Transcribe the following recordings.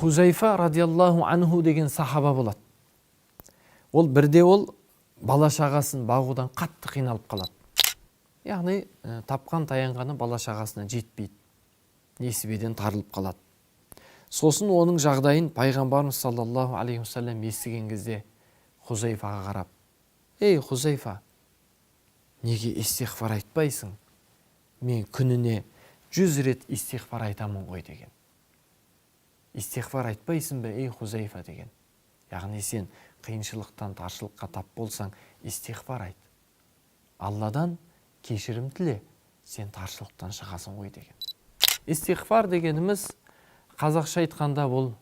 Хузайфа радиаллаху анху деген сахаба болады. Ол бірде бала шағасын бағудан қатты қиналып қалады. Яғни тапқан таянғаны бала шағасына жетпейді. Несібеден тарылып қалады. Сосын оның жағдайын пайғамбарымыз саллаллаху алейхи уассалам естіген кезде Хузайфаға қарап: "Ей Хузайфа, неге истиғфар айтпайсың? Мен күніне 100 рет истиғфар айтамын ғой" деген. Истиғфар айтпайсың ба, ей Хузайфа деген. Яғни сен қиыншылықтан, таршылыққа тап болсаң, истиғфар айт. Алладан кешірім тіле, сен таршылықтан шығасың ғой деген. Истиғфар дегеніміз қазақша айтқанда бұл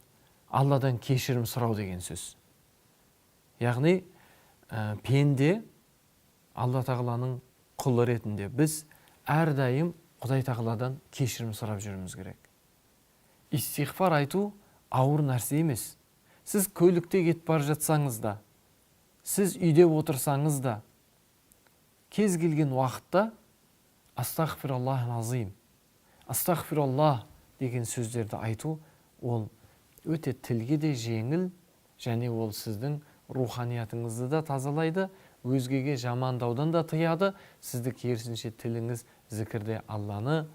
Алладан кешірім сұрау деген сөз. Яғни пенде Алла тағаланың құлы ретінде біз әрдайым Құдай тағаладан кешірім сұрап жүрміз керек. Истиғфар айту ауыр нәрсе емес. Сіз көлікте кетіп бара жатсаңыз да, сіз үйде отырсаңыз да, кез келген уақытта астағфираллах азим, астағфираллах деген сөздерді айту, ол өте тілге де жеңіл, және ол сіздің руханиятыңызды да тазалайды, өзгеге жамандаудан да тыяды. Сізді керісінше тіліңіз зікірде Алланы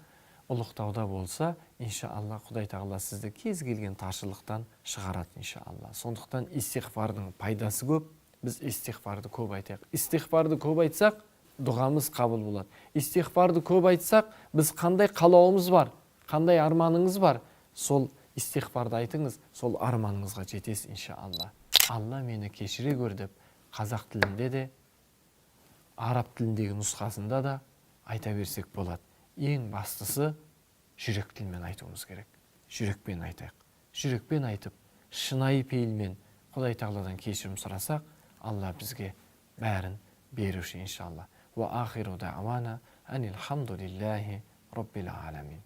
ұлықтауда болса, иншалла Құдай тағала сізді кез келген таршылықтан шығарады иншалла. Сондықтан истиғфардың пайдасы көп. Біз истиғфарды көп айтайық. Истиғфарды көп айтсақ, дұғамыз қабыл болады. Истиғфарды көп айтсақ, біз қандай қалауымыз бар, қандай арманыңыз бар, сол истиғфарды айтыңыз, сол арманыңызға жетесіз иншалла. Алла мені кешіре көр деп қазақ тілінде де, араб тіліндегі нұсқасында да айта берсек болады. Ең бастысы жүрек тілмен айтуымыз керек. Жүрекпен айтайық. Жүрекпен айтып, шынайы пейілмен Құдай тағаладан кешірім сұрасақ, Алла бізге бәрін беруші иншалла. Ва ахиру даъвана анил хамдулиллахи раббил аламин.